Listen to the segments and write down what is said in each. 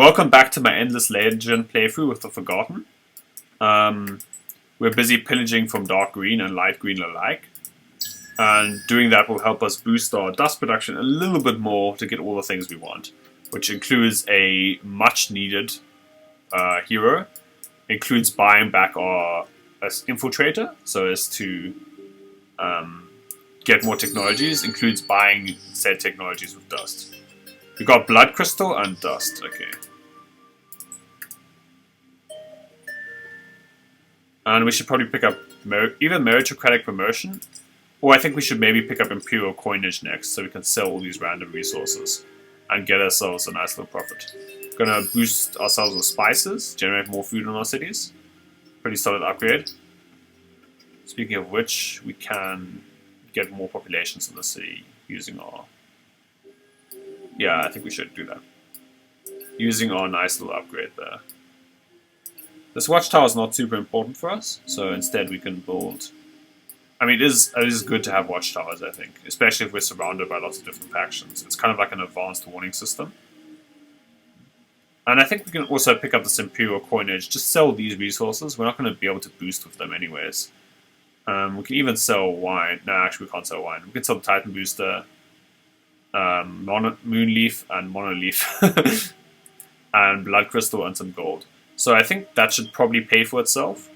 Welcome back to my Endless Legend playthrough with the Forgotten. We're busy pillaging from dark green and light green alike. And doing that will help us boost our dust production a little bit more to get all the things we want. Which includes a much needed hero. Includes buying back our infiltrator so as to get more technologies. Includes buying said technologies with dust. We got blood crystal and dust, okay. And we should probably pick up either meritocratic promotion, or I think we should maybe pick up imperial coinage next, so we can sell all these random resources and get ourselves a nice little profit. Gonna boost ourselves with spices, generate more food in our cities. Pretty solid upgrade. Speaking of which, we can get more populations in the city using our... Yeah, I think we should do that. Using our nice little upgrade there. This watchtower is not super important for us, so instead we can build... I mean, it is good to have watchtowers, I think. Especially if we're surrounded by lots of different factions. It's kind of like an advanced warning system. And I think we can also pick up this imperial coinage. Just sell these resources. We're not going to be able to boost with them anyways. We can even sell wine. No, actually we can't sell wine. We can sell the Titan Booster, Moonleaf and Monoleaf, and Blood Crystal and some gold. So I think that should probably pay for itself,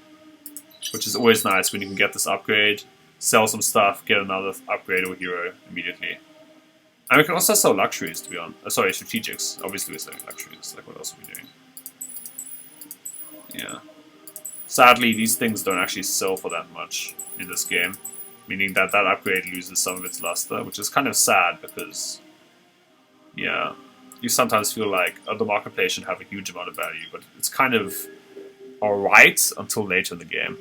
which is always nice when you can get this upgrade, sell some stuff, get another upgrade or hero immediately. And we can also sell luxuries, to be honest. Sorry, strategics. Obviously we're selling luxuries, like what else are we doing? Yeah. Sadly, these things don't actually sell for that much in this game, meaning that that upgrade loses some of its luster, which is kind of sad because, yeah, you sometimes feel like the marketplace should have a huge amount of value, but it's kind of alright until later in the game.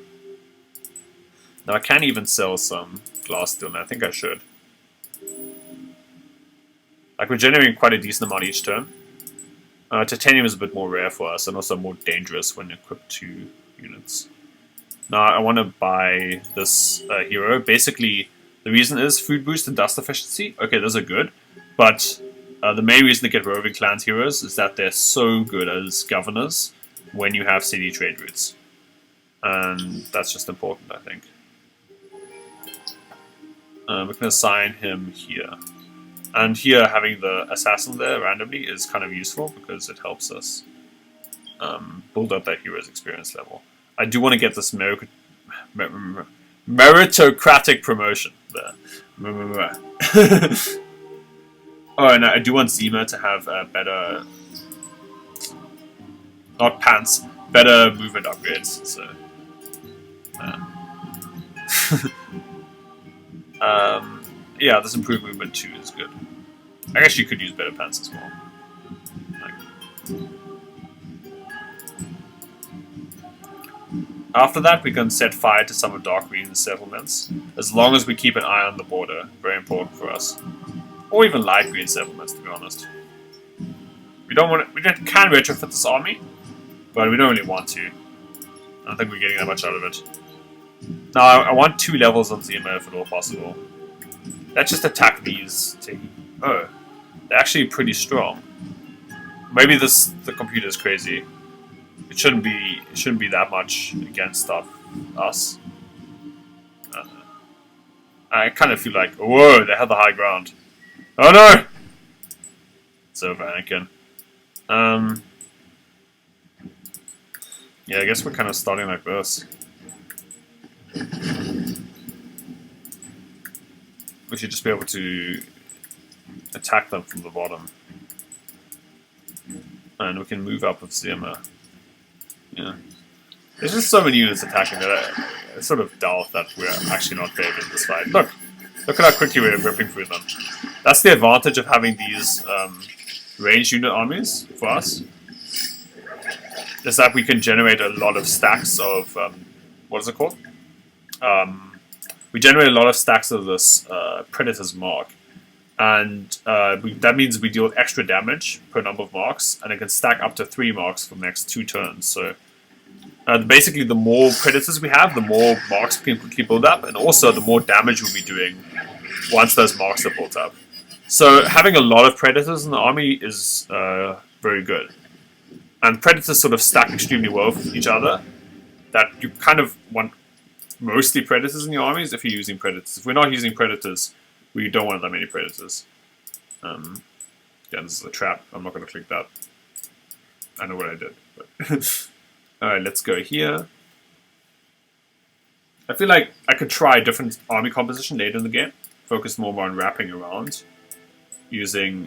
Now I can even sell some glass steel, and I think I should. Like, we're generating quite a decent amount each turn. Titanium is a bit more rare for us, and also more dangerous when equipped to units. Now I want to buy this hero. Basically, the reason is food boost and dust efficiency. Okay, those are good, but the main reason to get roving clans heroes is that they're so good as governors when you have city trade routes. And that's just important, I think. We can assign him here. And here, having the assassin there randomly is kind of useful because it helps us build up that hero's experience level. I do want to get this meritocratic promotion there. Oh, and I do want Zima to have better... Not pants, better movement upgrades, so... yeah, this improved movement too is good. I guess you could use better pants as well. After that, we can set fire to some of Dark Green's settlements, as long as we keep an eye on the border. Very important for us. Or even Light Green settlements, to be honest. We don't want to, can retrofit this army, but we don't really want to. I don't think we're getting that much out of it. Now, I want 2 levels on Zima if at all possible. Let's just attack these. Oh, they're actually pretty strong. Maybe the computer is crazy. It shouldn't be that much against us. I kind of feel like, whoa, they have the high ground. Oh no! It's over, Anakin. Yeah, I guess we're kind of starting like this. We should just be able to attack them from the bottom. And we can move up with Zima. Yeah. There's just so many units attacking that I sort of doubt that we're actually not favored in this fight. Look at how quickly we're ripping through them. That's the advantage of having these ranged unit armies for us. Is that we can generate a lot of stacks of, what is it called? We generate a lot of stacks of this Predator's Mark. And that means we deal extra damage per number of marks, and it can stack up to 3 marks for the next 2 turns. So basically, the more Predators we have, the more marks we can quickly build up, and also the more damage we'll be doing once those marks are built up. So having a lot of Predators in the army is very good. And Predators sort of stack extremely well with each other. That you kind of want mostly Predators in your armies if you're using Predators. If we're not using Predators, we don't want that many Predators. Yeah, this is a trap. I'm not going to click that. I know what I did. But Alright, let's go here. I feel like I could try a different army composition later in the game. Focus more on wrapping around. Using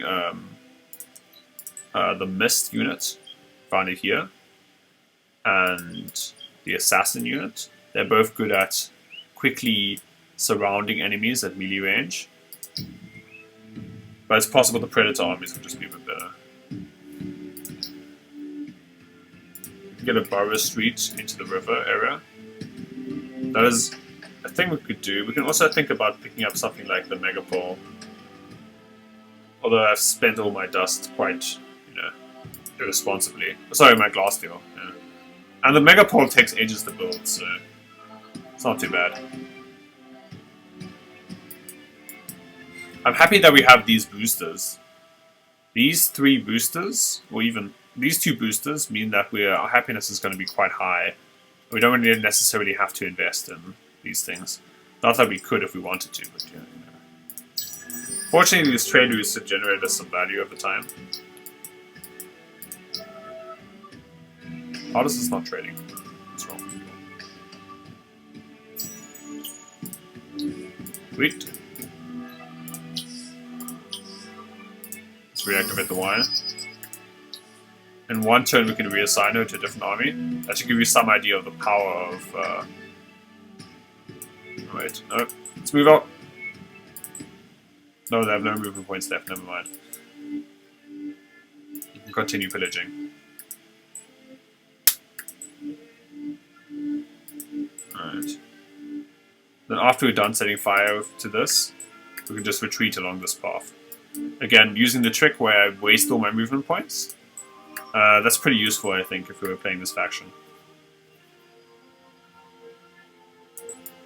the Mist unit. Found it here. And the Assassin unit. They're both good at quickly surrounding enemies at melee range. But it's possible the Predator armies would just be a bit better. Get a Burrow Street into the river area. That is a thing we could do. We can also think about picking up something like the Megapole. Although I've spent all my dust quite, irresponsibly. Sorry, my glass steel. Yeah. And the Megapole takes ages to build, so it's not too bad. I'm happy that we have these boosters. These 3 boosters, or even these 2 boosters, mean that our happiness is going to be quite high. We don't really necessarily have to invest in these things. Not that we could if we wanted to, but Fortunately, these trade routes should generate us some value over time. Artist is not trading. What's wrong? Sweet. Let's reactivate the wire. In one turn, we can reassign her to a different army. That should give you some idea of the power of. Wait, no, let's move out. No, they have no movement points left. Never mind. You can continue pillaging. Alright. Then after we're done setting fire to this, we can just retreat along this path. Again, using the trick where I waste all my movement points. That's pretty useful, I think, if we were playing this faction.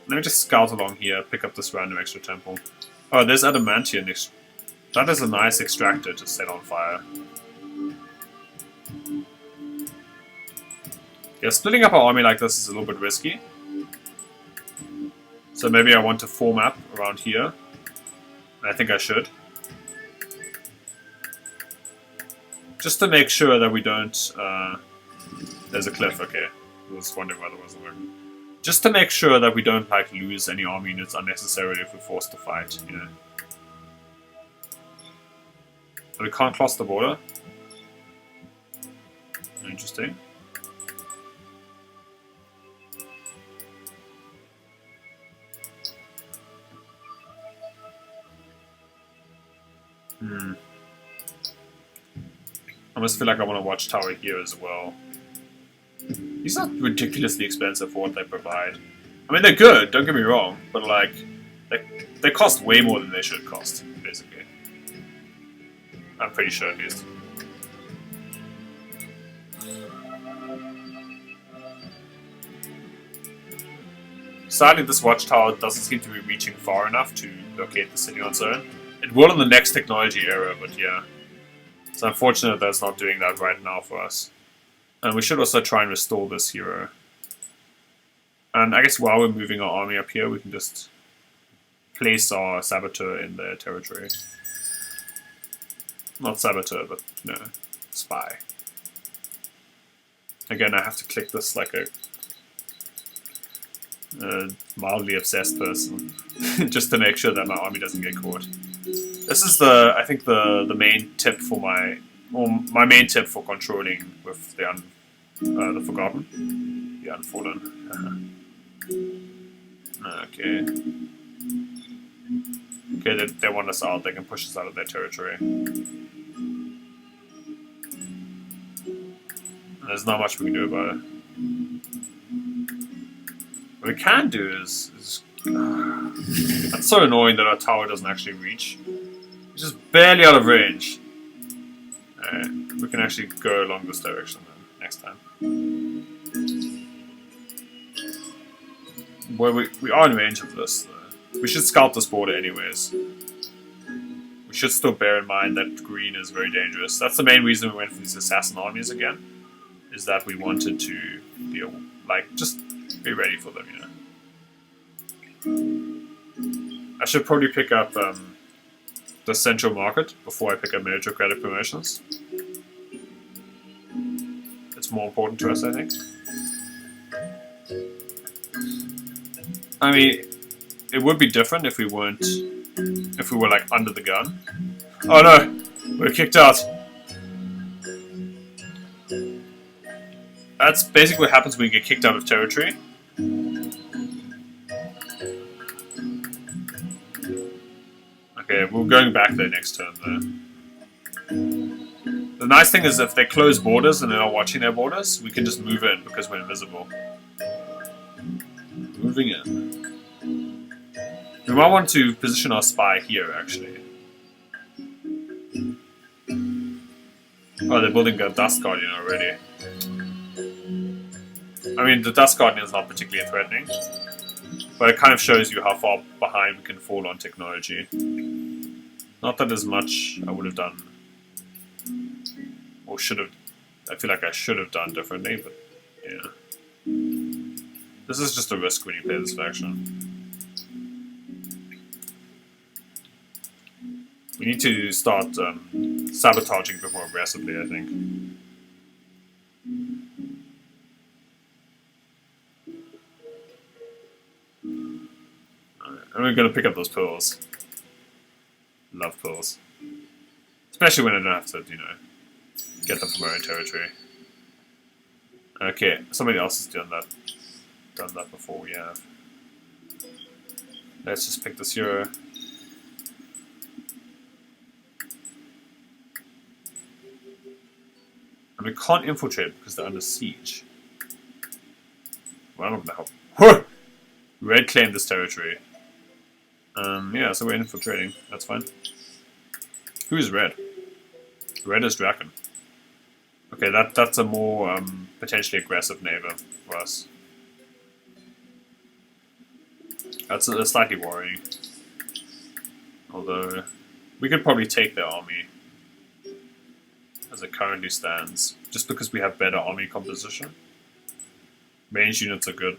Let me just scout along here, pick up this random extra temple. Oh, there's Adamantium. That is a nice extractor to set on fire. Yeah, splitting up our army like this is a little bit risky. So maybe I want to form up around here. I think I should. Just to make sure that we don't... there's a cliff, okay. I was wondering why that wasn't working. Just to make sure that we don't lose any army units unnecessarily if we're forced to fight, But we can't cross the border. Interesting. I almost feel like I want to watch Tower here as well. These are ridiculously expensive for what they provide. I mean, they're good, don't get me wrong, but they cost way more than they should cost, basically. I'm pretty sure, at least. Sadly, this watchtower doesn't seem to be reaching far enough to locate the city on its own. It will in the next technology era, but yeah. It's unfortunate that it's not doing that right now for us. And we should also try and restore this hero. And I guess while we're moving our army up here, we can just place our Saboteur in their territory. Not Saboteur, but, Spy. Again, I have to click this like a mildly obsessed person. Just to make sure that my army doesn't get caught. This is I think the main tip for my main tip for controlling with the Forgotten, the Unfallen. Okay. Okay, they want us out. They can push us out of their territory. There's not much we can do about it. What we can do is that's so annoying that our tower doesn't actually reach. It's just barely out of range. Alright, we can actually go along this direction then, next time. Well, we are in range of this, though. We should scout this border anyways. We should still bear in mind that green is very dangerous. That's the main reason we went for these assassin armies again. is that we wanted to be like just be ready for them, I should probably pick up the central market before I pick up meritocratic promotions. It's more important to us, I think. I mean, it would be different if we were like under the gun. Oh no, we're kicked out. That's basically what happens when you get kicked out of territory. Okay, we're going back there next turn though. The nice thing is if they close borders and they're not watching their borders, we can just move in because we're invisible. Moving in. We might want to position our spy here, actually. Oh, they're building a Dust Guardian already. I mean, the Dust Guardian is not particularly threatening, but it kind of shows you how far behind we can fall on technology. Not that there's much I would have done, or should have. I feel like I should have done differently, but yeah. This is just a risk when you play this faction. We need to start sabotaging a bit more aggressively, I think. Alright, and we're going to pick up those pearls. Love pearls. Especially when I don't have to, get them from our own territory. Okay, somebody else has done that before we have. Let's just pick this hero. And we can't infiltrate because they're under siege. Well, I'm not gonna help. Red claimed this territory. Yeah, so we're infiltrating. That's fine. Who is red? Red is Draken. Okay, that's a more potentially aggressive neighbor for us. That's slightly worrying. Although, we could probably take their army as it currently stands, just because we have better army composition. Range units are good.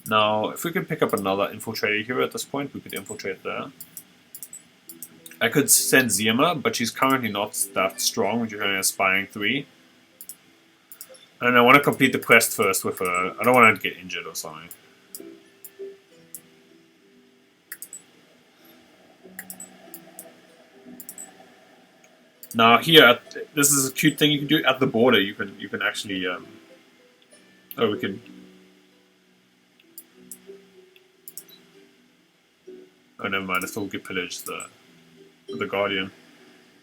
Now, if we could pick up another infiltrator hero at this point, we could infiltrate there. I could send Zima, but she's currently not that strong, she's only aspiring 3. And I want to complete the quest first with her. I don't want her to get injured or something. Now here, this is a cute thing you can do at the border. You can actually oh, we can. Oh, never mind. I still get pillaged the Guardian.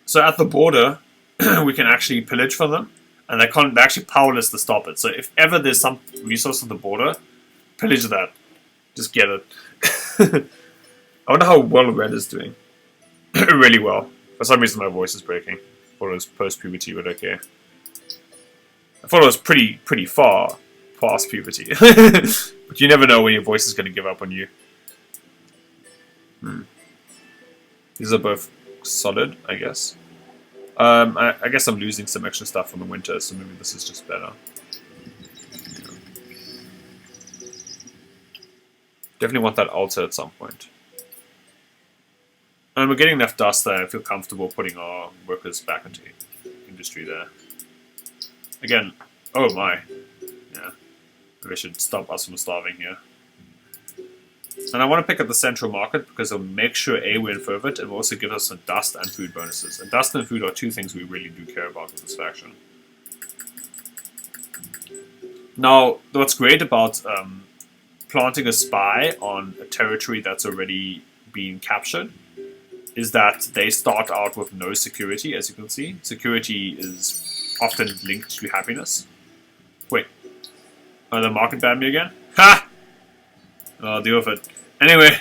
So at the border, we can actually pillage for them, and they're actually powerless to stop it. So if ever there's some resource at the border, pillage that. Just get it. I wonder how well Red is doing. Really well. For some reason my voice is breaking. I thought it was post-puberty, but okay. I thought it was pretty far past puberty. But you never know when your voice is going to give up on you. These are both solid, I guess. I guess I'm losing some extra stuff from the winter, so maybe this is just better. Definitely want that altar at some point. And we're getting enough dust there, I feel comfortable putting our workers back into industry there. Again, oh my. Yeah. Maybe I should stop us from starving here. And I want to pick up the central market because it'll make sure A, we're in fervent, and will also give us some dust and food bonuses. And dust and food are two things we really do care about with this faction. Now, what's great about planting a spy on a territory that's already been captured is that they start out with no security, as you can see. Security is often linked to happiness. Wait. Oh, the market banned me again? Ha! I'll deal with it. Anyway.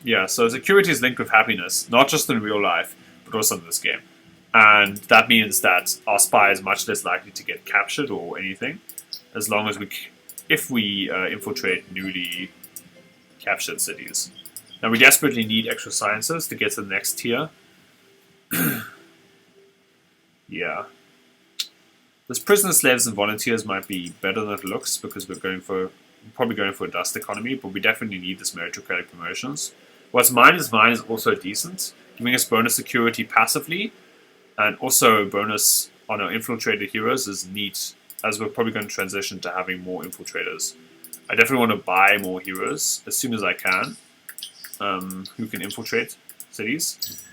Yeah, so security is linked with happiness, not just in real life, but also in this game. And that means that our spy is much less likely to get captured or anything, as long as if we infiltrate newly captured cities. Now we desperately need extra sciences to get to the next tier. Yeah. This prisoner, slaves, and volunteers might be better than it looks because we're probably going for a dust economy, but we definitely need this meritocratic promotions. What's mine is also decent, giving us bonus security passively, and also bonus on our infiltrated heroes is neat, as we're probably going to transition to having more infiltrators. I definitely want to buy more heroes as soon as I can, who can infiltrate cities.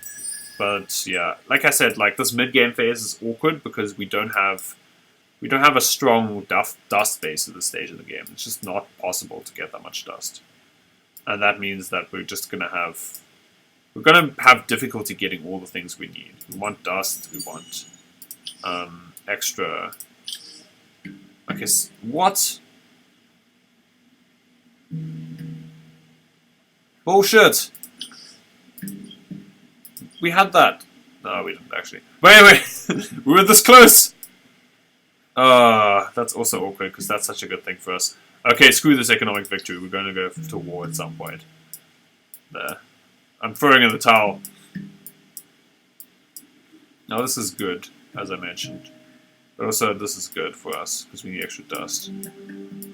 But yeah, like I said, like this mid-game phase is awkward because we don't have a strong dust base at this stage of the game. It's just not possible to get that much dust, and that means that we're gonna have difficulty getting all the things we need. We want dust. We want extra. I guess what? Bullshit. We had that. No, we didn't actually. But anyway, we were this close. That's also awkward because that's such a good thing for us. Okay, screw this economic victory. We're going to go to war at some point. There. I'm throwing in the towel. Now this is good, as I mentioned. But also this is good for us because we need extra dust.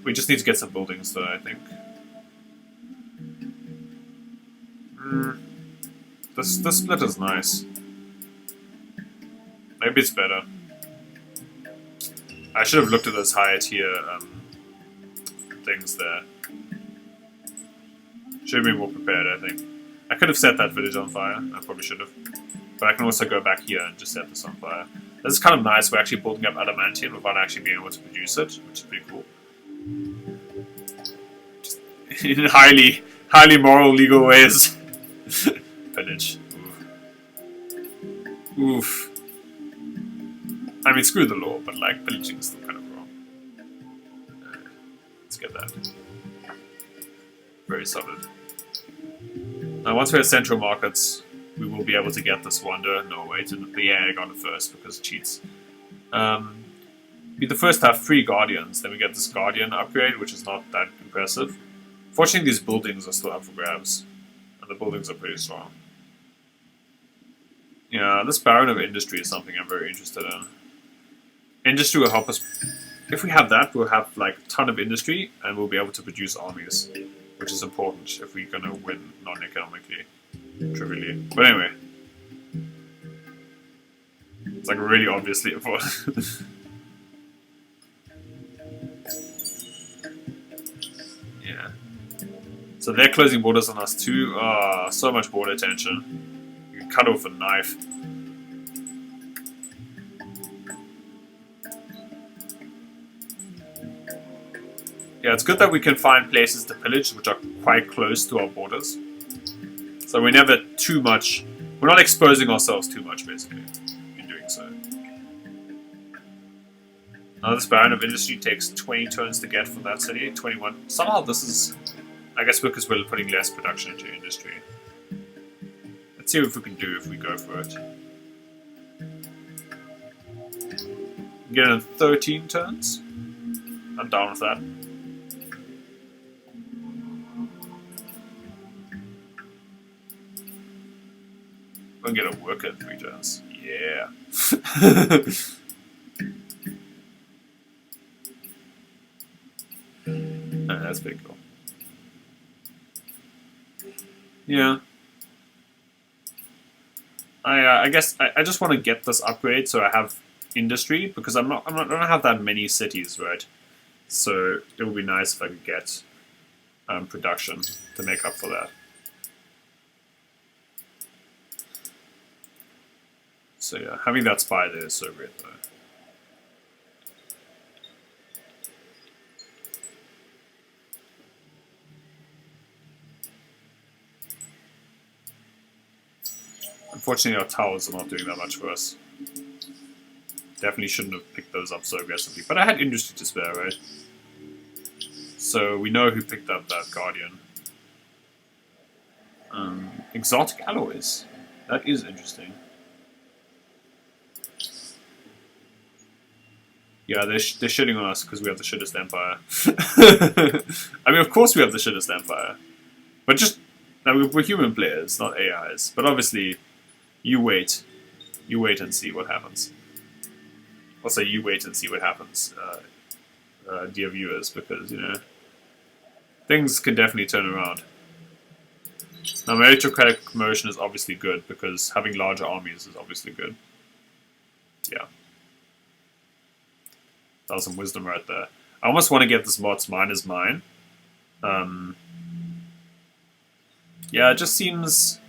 We just need to get some buildings though, I think. This split is nice. Maybe it's better. I should have looked at those higher tier things there. Should have been more prepared, I think. I could have set that village on fire. I probably should have. But I can also go back here and just set this on fire. This is kind of nice. We're actually building up adamantium without actually being able to produce it, which is pretty cool. In highly moral, legal ways. Pillage. Oof. I mean, screw the law, but like, pillaging is still kind of wrong. Let's get that. Very solid. Now, once we have central markets, we will be able to get this wonder. No, wait, yeah, I got it first because it cheats. Be the first to have 3 guardians, then we get this guardian upgrade, which is not that impressive. Fortunately, these buildings are still up for grabs, and the buildings are pretty strong. Yeah, this Baron of Industry is something I'm very interested in. Industry will help us. If we have that, we'll have like a ton of industry, and we'll be able to produce armies, which is important if we're gonna win non-economically, trivially. But anyway, it's like really obviously important. Yeah. So they're closing borders on us too. So much border tension. You can cut off a knife. Yeah, it's good that we can find places to pillage which are quite close to our borders. So we're never too much... We're not exposing ourselves too much, basically, in doing so. Now this Baron of Industry takes 20 turns to get from that city, 21. Somehow this is... I guess because we're putting less production into industry. Let's see what we can do if we go for it. Get in 13 turns. I'm down with that. We're gonna work at 3 turns. Yeah. That's pretty cool. Yeah. I guess I just want to get this upgrade so I have industry because I don't have that many cities, right? So it would be nice if I could get production to make up for that. So yeah, having that spy there is so great though. Unfortunately, our towers are not doing that much for us. Definitely shouldn't have picked those up so aggressively. But I had industry to spare, right? So we know who picked up that Guardian. Exotic alloys. That is interesting. Yeah, they're shitting on us because we have the shittest empire. I mean, of course we have the shittest empire. But just Now we're human players, not AIs, but obviously you wait and see what happens. Also, you wait and see what happens, dear viewers, because things can definitely turn around. Now, meritocratic promotion is obviously good because having larger armies is obviously good. Yeah, that was some wisdom right there. I almost want to get this mod's mine is mine. Yeah, it just seems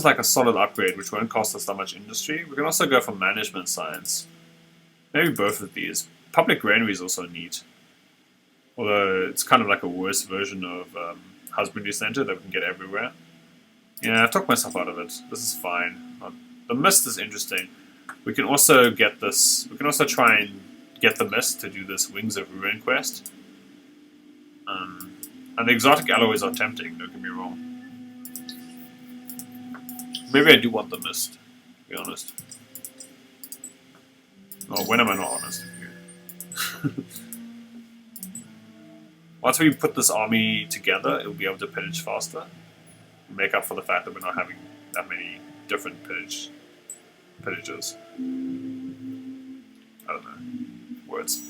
like a solid upgrade, which won't cost us that much industry. We can also go for management science. Maybe both of these. Public granary is also neat. Although it's kind of like a worse version of husbandry center that we can get everywhere. Yeah, I've talked myself out of it. This is fine. The mist is interesting. We can also get this. We can also try and get the mist to do this Wings of Ruin quest. And the exotic alloys are tempting, don't get me wrong. Maybe I do want the mist, to be honest. Oh, when am I not honest with you? Once we put this army together, it'll be able to pillage faster. Make up for the fact that we're not having that many different pillages. I don't know. Words.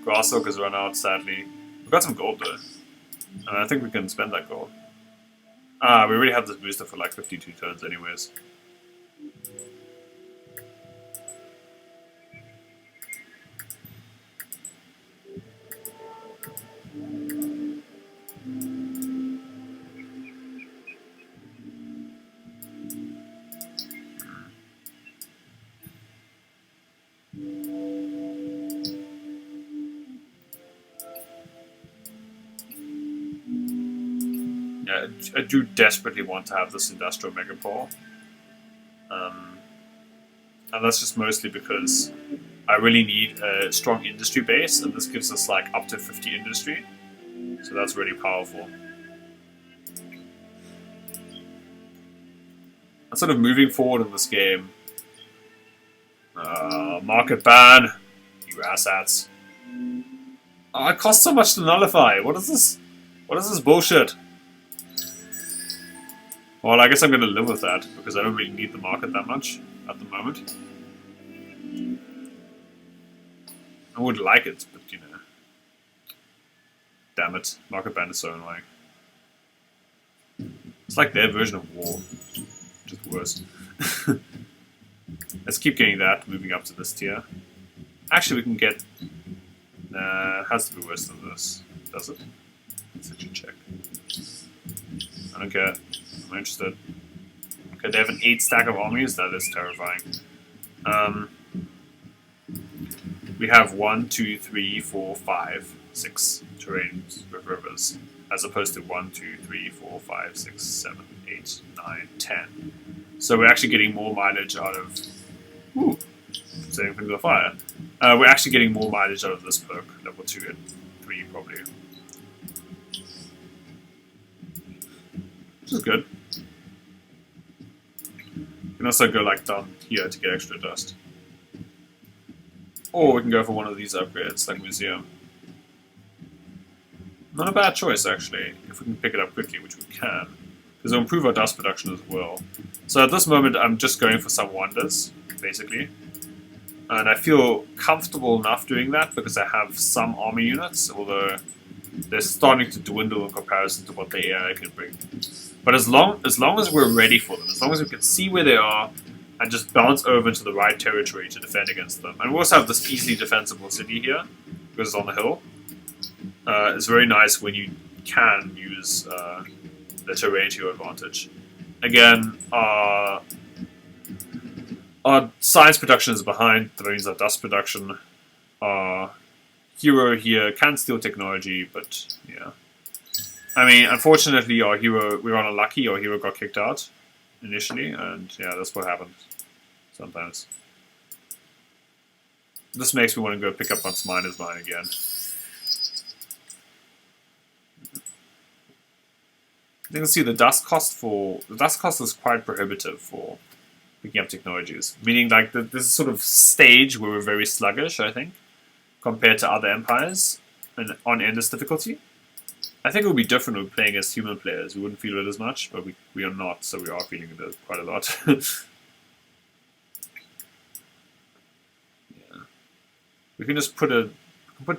Grasshawk has run out, sadly. We've got some gold though. And I think we can spend that gold. We already have this booster for like 52 turns anyways. Yeah, I do desperately want to have this industrial megapole. And that's just mostly because I really need a strong industry base, and this gives us like up to 50 industry. So that's really powerful. And sort of moving forward in this game. Market ban, you asshats. Oh, it costs so much to nullify. What is this? What is this bullshit? Well, I guess I'm going to live with that, because I don't really need the market that much at the moment. I would like it, but damn it, market ban is so annoying. It's like their version of war, just worse. Let's keep getting that, moving up to this tier. Actually, we can get... Nah, it has to be worse than this, does it? Let's actually check. I don't care. I'm not interested. Okay, they have an 8 stack of armies. That is terrifying. We have 1, 2, 3, 4, 5, 6 terrains with rivers, as opposed to 1, 2, 3, 4, 5, 6, 7, 8, 9, 10. So we're actually getting more mileage out of... Ooh, setting things on fire. We're actually getting more mileage out of this perk, level 2 and 3 probably. Which is good. You can also go like down here to get extra dust. Or we can go for one of these upgrades, like Museum. Not a bad choice, actually, if we can pick it up quickly, which we can. Because it'll improve our dust production as well. So at this moment, I'm just going for some wonders, basically. And I feel comfortable enough doing that because I have some army units, although they're starting to dwindle in comparison to what the AI can bring. But as long as we're ready for them, as long as we can see where they are, and just bounce over into the right territory to defend against them. And we also have this easily defensible city here, because it's on the hill. It's very nice when you can use the terrain to your advantage. Again, our science production is behind, that means our dust production. Our hero here can steal technology, but yeah. I mean, unfortunately, our hero, we were unlucky, our hero got kicked out initially, and yeah, that's what happens sometimes. This makes me want to go pick up once mine is mine again. You can see the dust cost is quite prohibitive for picking up technologies, meaning like this is sort of stage where we're very sluggish, I think, compared to other empires and on endless difficulty. I think it would be different when we're playing as human players. We wouldn't feel it as much, but we are not, so we are feeling it quite a lot. Yeah. We can just put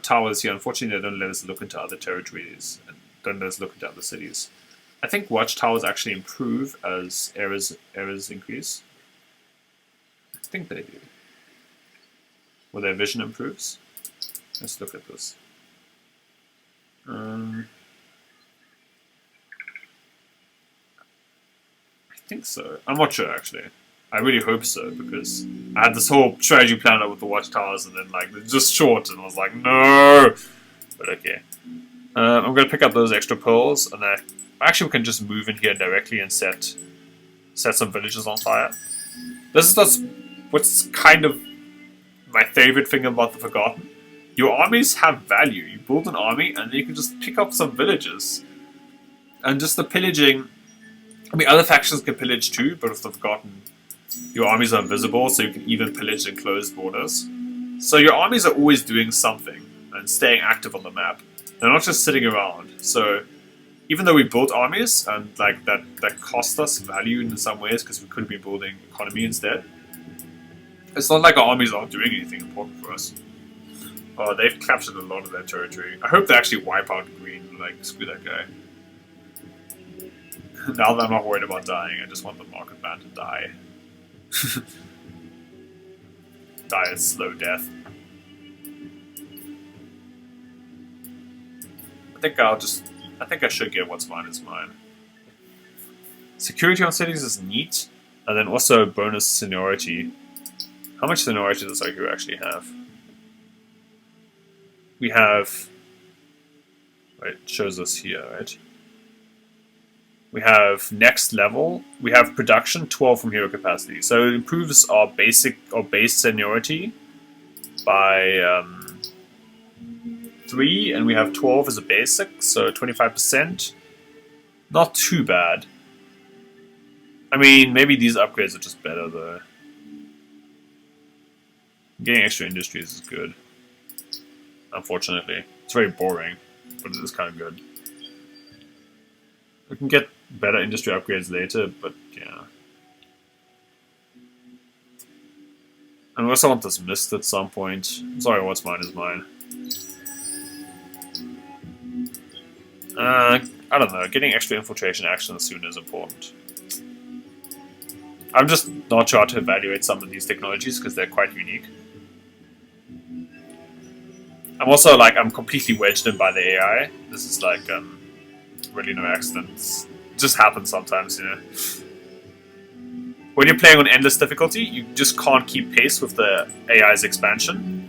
towers here. Unfortunately, they don't let us look into other territories and don't let us look into other cities. I think watchtowers actually improve as errors increase. I think they do. Or their vision improves. Let's look at this. I think so. I'm not sure actually. I really hope so because I had this whole strategy planned out with the watchtowers and then like they're just short and I was like no. But okay. I'm gonna pick up those extra pearls and then actually we can just move in here directly and set some villages on fire. This is what's kind of my favorite thing about the Forgotten. Your armies have value. You build an army and then you can just pick up some villages. And just the pillaging. I mean, other factions can pillage too, but with the Forgotten, your armies are invisible, so you can even pillage enclosed borders. So your armies are always doing something and staying active on the map. They're not just sitting around. So even though we built armies and like that cost us value in some ways because we could be building economy instead, it's not like our armies aren't doing anything important for us. Oh, they've captured a lot of their territory. I hope they actually wipe out green. Like, screw that guy. Now that I'm not worried about dying, I just want the market band to die. Die a slow death. I think I should get what's mine is mine. Security on cities is neat, and then also bonus seniority. How much seniority does our hero actually have? We have... Right, it shows us here, right? We have next level. We have production 12 from hero capacity. So it improves our base seniority by 3, and we have 12 as a basic, so 25%. Not too bad. I mean, maybe these upgrades are just better though. Getting extra industries is good. Unfortunately. It's very boring, but it is kind of good. We can get better industry upgrades later, but yeah. And we also want this mist at some point. I'm sorry, what's mine is mine. I don't know. Getting extra infiltration action soon is important. I'm just not sure how to evaluate some of these technologies because they're quite unique. I'm also like, I'm completely wedged in by the AI. This is like, really no accidents. It just happens sometimes, you know. When you're playing on endless difficulty, you just can't keep pace with the AI's expansion.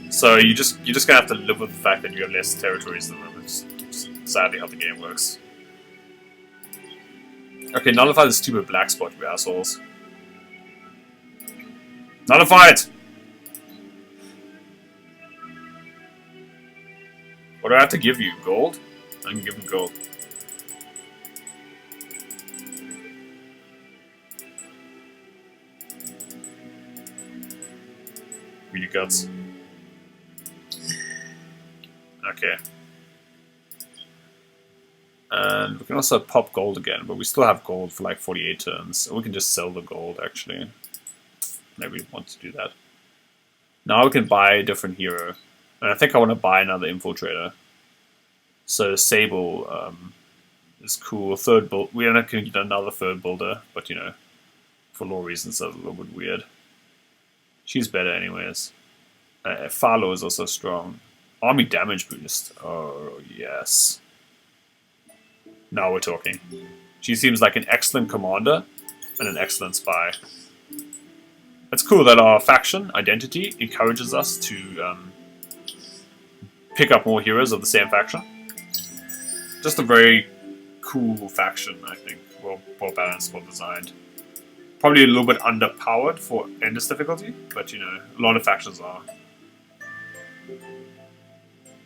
So you're just gonna have to live with the fact that you have less territories than them. It's just sadly how the game works. Okay, nullify the stupid black spot, you assholes. Nullify it! What do I have to give you? Gold? I can give him gold. Really guts. Okay. And we can also pop gold again, but we still have gold for like 48 turns. We can just sell the gold, actually. Maybe we want to do that. Now we can buy a different hero. And I think I want to buy another infiltrator. So Sable is cool. Third build. We end up going to get another third builder, but you know, for lore reasons, that's a little bit weird. She's better anyways. Falo is also strong. Army damage boost. Oh, yes. Now we're talking. She seems like an excellent commander and an excellent spy. It's cool that our faction identity encourages us to pick up more heroes of the same faction. Just a very cool faction, I think. Well balanced, well designed. Probably a little bit underpowered for endless difficulty, but you know, a lot of factions are.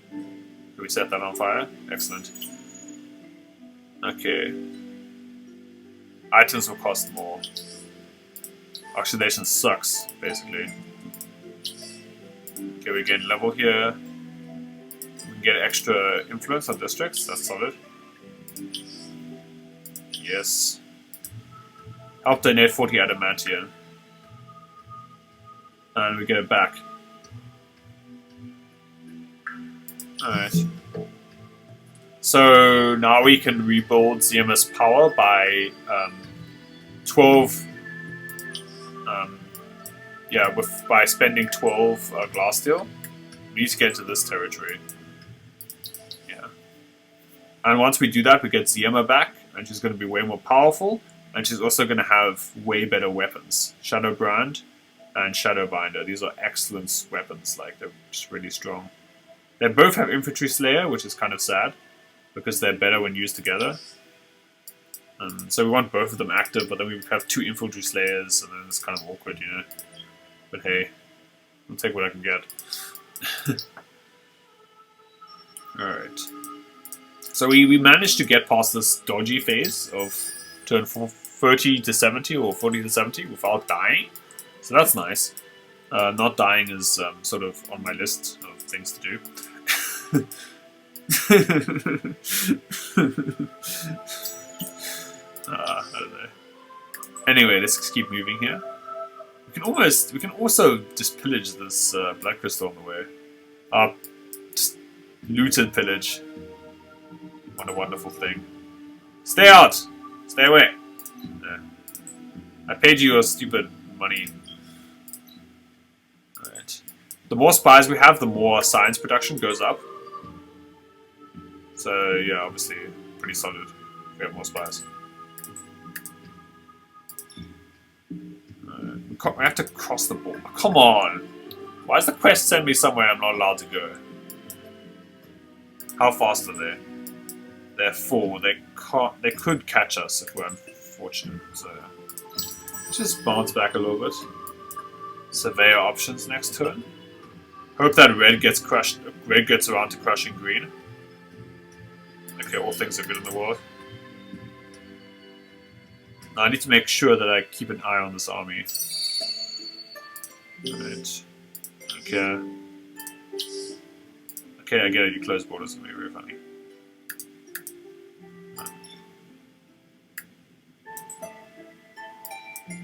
Can we set that on fire? Excellent. Okay. Items will cost more. Oxidation sucks, basically. Okay, we gain level here. We can get extra influence on districts. That's solid. Yes. Help donate 40 adamantium. And we get it back. Alright. So now we can rebuild Ziema's power by 12. By spending 12 glass steel. We need to get into this territory. Yeah. And once we do that, we get Ziema back, and she's going to be way more powerful, and she's also going to have way better weapons. Shadow Brand and Shadow Binder. These are excellent weapons, like, they're just really strong. They both have Infantry Slayer, which is kind of sad, because they're better when used together. So we want both of them active, but then we have 2 Infantry Slayers, and then it's kind of awkward, you know. But hey, I'll take what I can get. Alright. So we managed to get past this dodgy phase of turn 30 to 70 or 40 to 70 without dying. So that's nice. Not dying is sort of on my list of things to do. I don't know. Anyway, let's just keep moving here. We can also just pillage this black crystal on the way. Just loot and pillage. What a wonderful thing. Stay out! Stay away! Yeah. I paid you your stupid money. Alright. The more spies we have, the more science production goes up. So yeah, obviously pretty solid if we have more spies. I have to cross the border. Come on! Why does the quest send me somewhere I'm not allowed to go? How fast are they? They're 4. They could catch us if we're unfortunate. So just bounce back a little bit. Surveyor options next turn. Hope that red gets crushed. Red gets around to crushing green. Okay, all things are good in the world. Now I need to make sure that I keep an eye on this army. Right. Okay. Okay, I get it. You close borders with me. Very funny.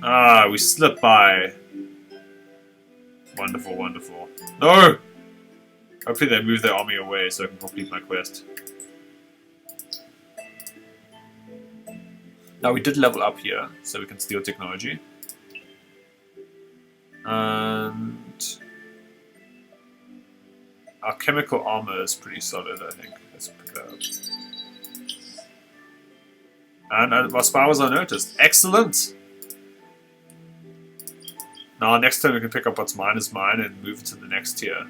Ah, we slipped by. Wonderful, wonderful. No! Hopefully they move their army away so I can complete my quest. Now we did level up here, so we can steal technology. And our chemical armor is pretty solid, I think. Let's pick that up. And our spy was unnoticed. Excellent! Now next time we can pick up what's mine is mine and move to the next tier.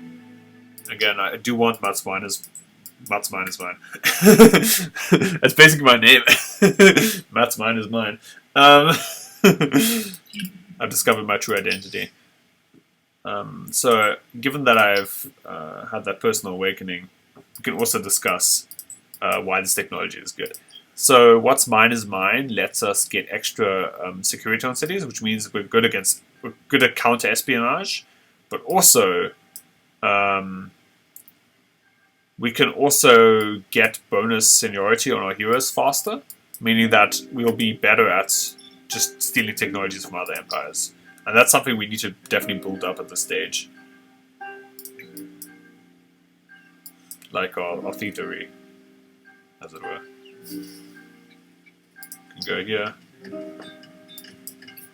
Again, I do want Matt's mine is mine. That's basically my name. Matt's mine is mine. I've discovered my true identity. So, given that I've had that personal awakening, we can also discuss why this technology is good. So, what's mine is mine lets us get extra security on cities, which means we're good at counter espionage, but also we can also get bonus seniority on our heroes faster, meaning that we'll be better at just stealing technologies from other empires. And that's something we need to definitely build up at this stage. Like our theatery, as it were. Can go here.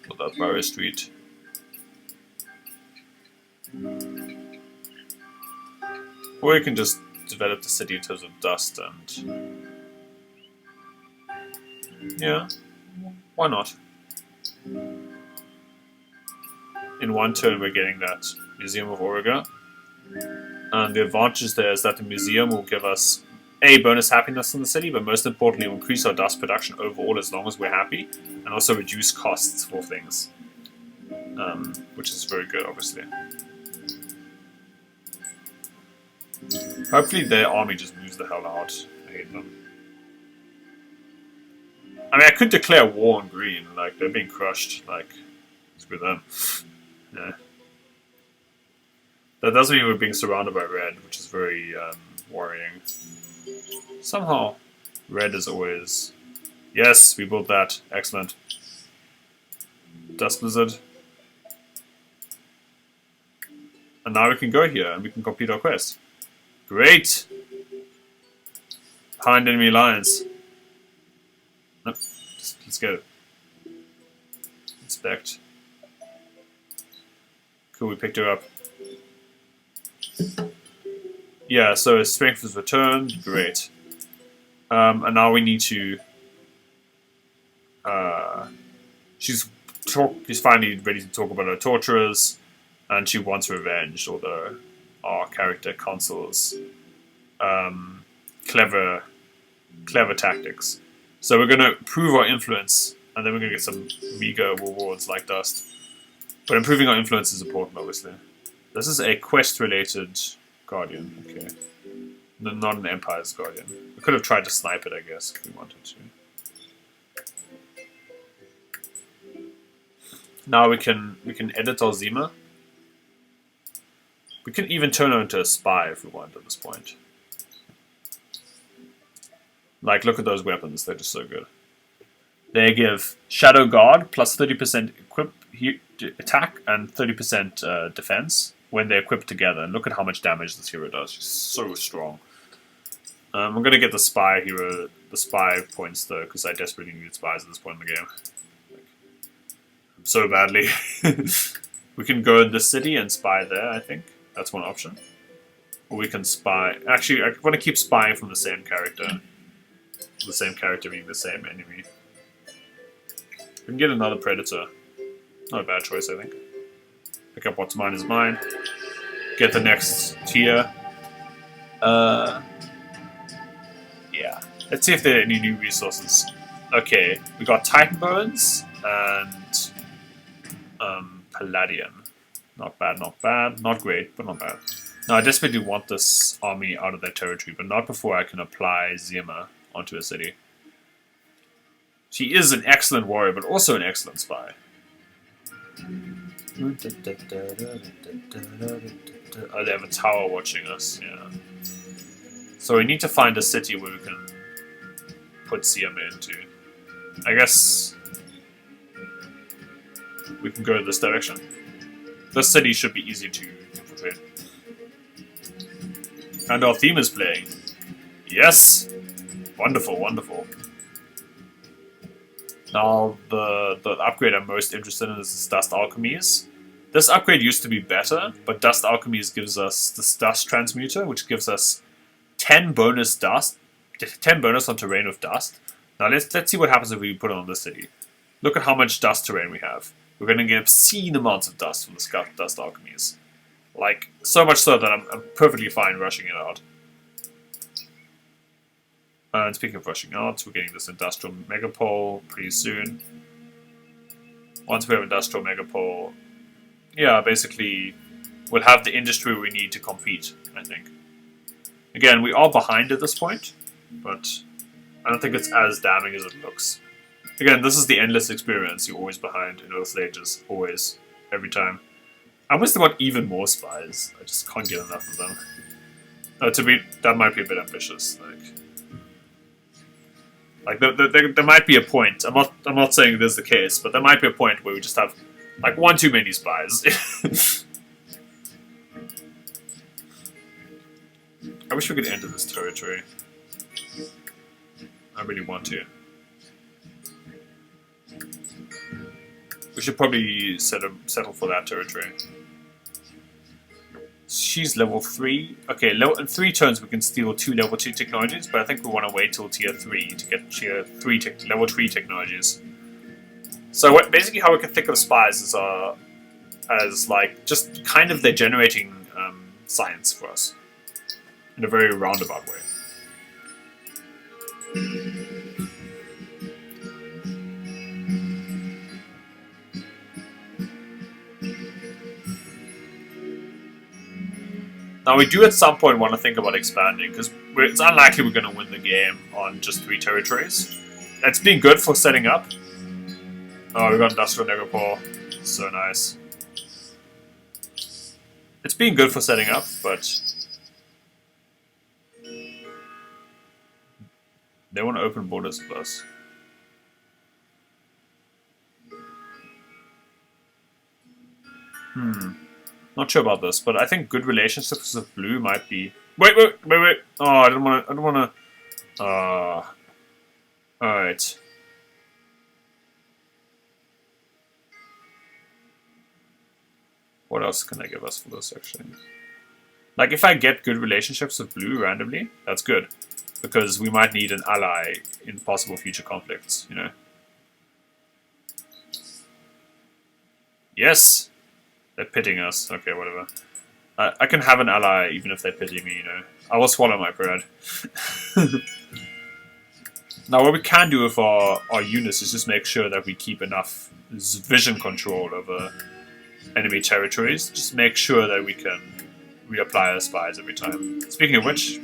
Build up Borough Street. Or you can just develop the city in terms of dust and... yeah, why not? In one turn we're getting that Museum of Auriga. And the advantage there is that the museum will give us A, bonus happiness in the city, but most importantly will increase our dust production overall as long as we're happy, and also reduce costs for things. Which is very good, obviously. Hopefully their army just moves the hell out. I hate them. I mean, I could declare war on green, like, they're being crushed, like, screw them. Yeah. That doesn't mean we're being surrounded by red, which is very worrying. Somehow, red is always... Yes, we built that. Excellent. Dust Blizzard. And now we can go here and we can complete our quest. Great! Behind enemy lines. No, let's go. Inspect. Cool, we picked her up. Yeah, so strength is returned. Great. And now we need to... she's finally ready to talk about her torturers, and she wants revenge, although our character consoles clever tactics. So we're going to improve our influence, and then we're going to get some meager rewards like dust. But improving our influence is important, obviously. This is a quest-related Guardian. Okay. No, not an Empire's Guardian. We could have tried to snipe it, I guess, if we wanted to. Now we can edit our Zima. We can even turn her into a spy if we want at this point. Like, look at those weapons, they're just so good. They give Shadow Guard plus 30% attack and 30% defense when they're equipped together. And look at how much damage this hero does. She's so strong. I'm going to get the spy hero, the spy points though, because I desperately need spies at this point in the game. So badly. We can go in the city and spy there, I think. That's one option. Or we can spy... Actually, I want to keep spying from the same character. The same character being the same enemy. We can get another Predator. Not a bad choice, I think. Pick up what's mine is mine. Get the next tier. Yeah. Let's see if there are any new resources. Okay, we got Titan Bones and Palladium. Not bad, not bad. Not great, but not bad. Now, I desperately want this army out of their territory, but not before I can apply Zima onto a city. She is an excellent warrior, but also an excellent spy. Oh, they have a tower watching us, yeah. So we need to find a city where we can put Zima into. I guess we can go in this direction. This city should be easy to infiltrate. And our theme is playing. Yes! Wonderful, wonderful. Now, the upgrade I'm most interested in is Dust Alchemies. This upgrade used to be better, but Dust Alchemies gives us this Dust Transmuter, which gives us 10 bonus dust, 10 bonus on terrain with dust. Now let's see what happens if we put it on this city. Look at how much dust terrain we have. We're going to get obscene amounts of dust from the Dust Alchemies. Like, so much so that I'm perfectly fine rushing it out. And speaking of rushing out, we're getting this Industrial Megapole pretty soon. Once we have Industrial Megapole, yeah, basically, we'll have the industry we need to compete, I think. Again, we are behind at this point, but I don't think it's as damning as it looks. Again, this is the endless experience. You're always behind in Earth Ages. Always. Every time. I wish they want even more spies. I just can't get enough of them. That might be a bit ambitious. Like there might be a point. I'm not saying this is the case, but there might be a point where we just have like one too many spies. I wish we could enter this territory. I really want to. We should probably settle for that territory. She's level 3. Okay, in 3 turns we can steal 2 level 2 technologies, but I think we want to wait till tier 3 to get tier 3 level 3 technologies. So basically how we can think of spies is as like just kind of they're generating science for us in a very roundabout way. Now we do at some point want to think about expanding, because it's unlikely we're going to win the game on just 3 territories. It's been good for setting up. Oh, we got Industrial Megapole. So nice. It's been good for setting up, but They want to open borders with us. Not sure about this, but I think good relationships with blue might be. Wait. Oh, I don't want to. All right. What else can they give us for this, actually? Like, if I get good relationships with blue randomly, that's good. Because we might need an ally in possible future conflicts, you know? Yes! They're pitting us. Okay, whatever. I can have an ally even if they pity me, you know? I will swallow my bread. Now, what we can do with our units is just make sure that we keep enough vision control over enemy territories. Just make sure that we can reapply our spies every time. Speaking of which...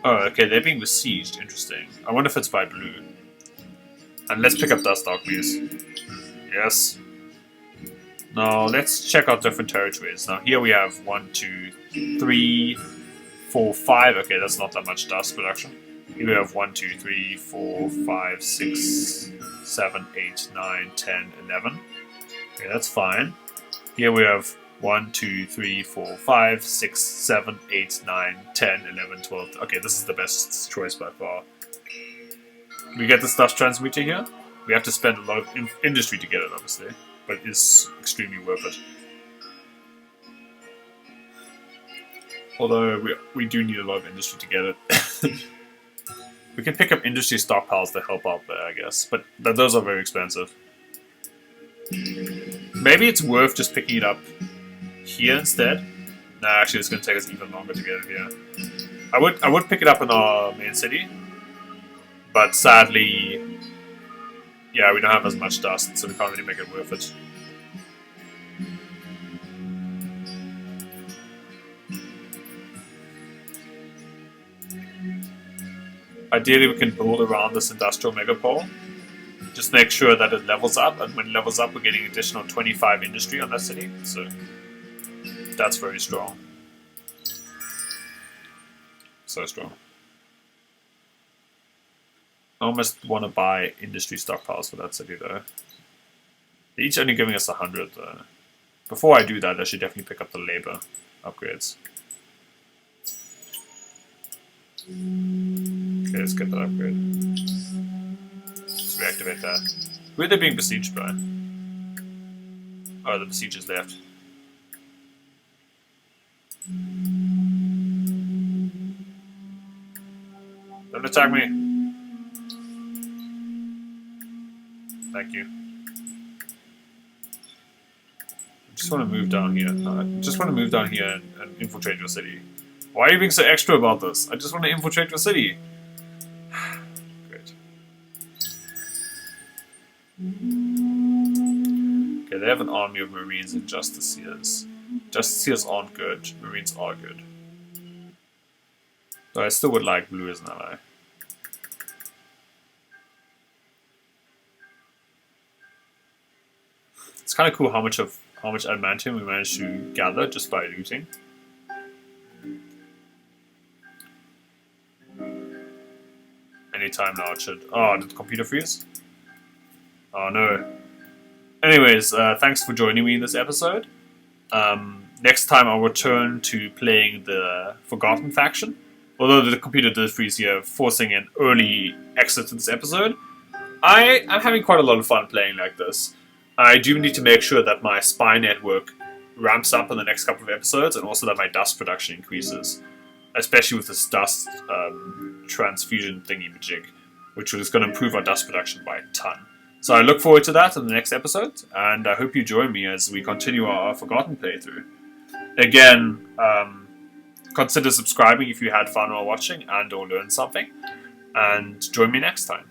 Oh, okay, they're being besieged. Interesting. I wonder if it's by blue. And let's pick up Dust Armies. Yes. Now, let's check out different territories. Now, here we have 1, 2, 3, 4, 5. Okay, that's not that much dust production. Here we have 1, 2, 3, 4, 5, 6, 7, 8, 9, 10, 11. Okay, that's fine. Here we have 1, 2, 3, 4, 5, 6, 7, 8, 9, 10, 11, 12. Okay, this is the best choice by far. We get the stuff transmuter here. We have to spend a lot of industry to get it, obviously. But it is extremely worth it. Although we do need a lot of industry to get it. We can pick up industry stockpiles to help out there, I guess. But those are very expensive. Maybe it's worth just picking it up here instead. Nah, actually it's going to take us even longer to get it here. I would pick it up in our main city. But sadly... Yeah, we don't have as much dust, so we can't really make it worth it. Ideally, we can build around this industrial megapole. Just make sure that it levels up, and when it levels up, we're getting additional 25 industry on that city. So that's very strong. So strong. I almost want to buy industry stockpiles for that city, though. They're each only giving us 100, though. Before I do that, I should definitely pick up the labor upgrades. Okay, let's get that upgrade. Let's reactivate that. Who are they being besieged by? Oh, the besiegers left. Don't attack me! Thank you. I just want to move down here. I just want to move down here and infiltrate your city. Why are you being so extra about this? I just want to infiltrate your city. Great. Okay, they have an army of Marines and Justiciars. Justiciars aren't good. Marines are good. Though I still would like blue as an ally. It's kind of cool how much adamantium we managed to gather just by looting. Anytime now it should. Oh, did the computer freeze? Oh no. Anyways, thanks for joining me in this episode. Next time I'll return to playing the Forgotten faction. Although the computer did freeze here, forcing an early exit to this episode. I'm having quite a lot of fun playing like this. I do need to make sure that my spy network ramps up in the next couple of episodes, and also that my dust production increases. Especially with this dust transfusion thingy-majig, which is going to improve our dust production by a ton. So I look forward to that in the next episode, and I hope you join me as we continue our Forgotten playthrough. Again, consider subscribing if you had fun while watching and or learned something, and join me next time.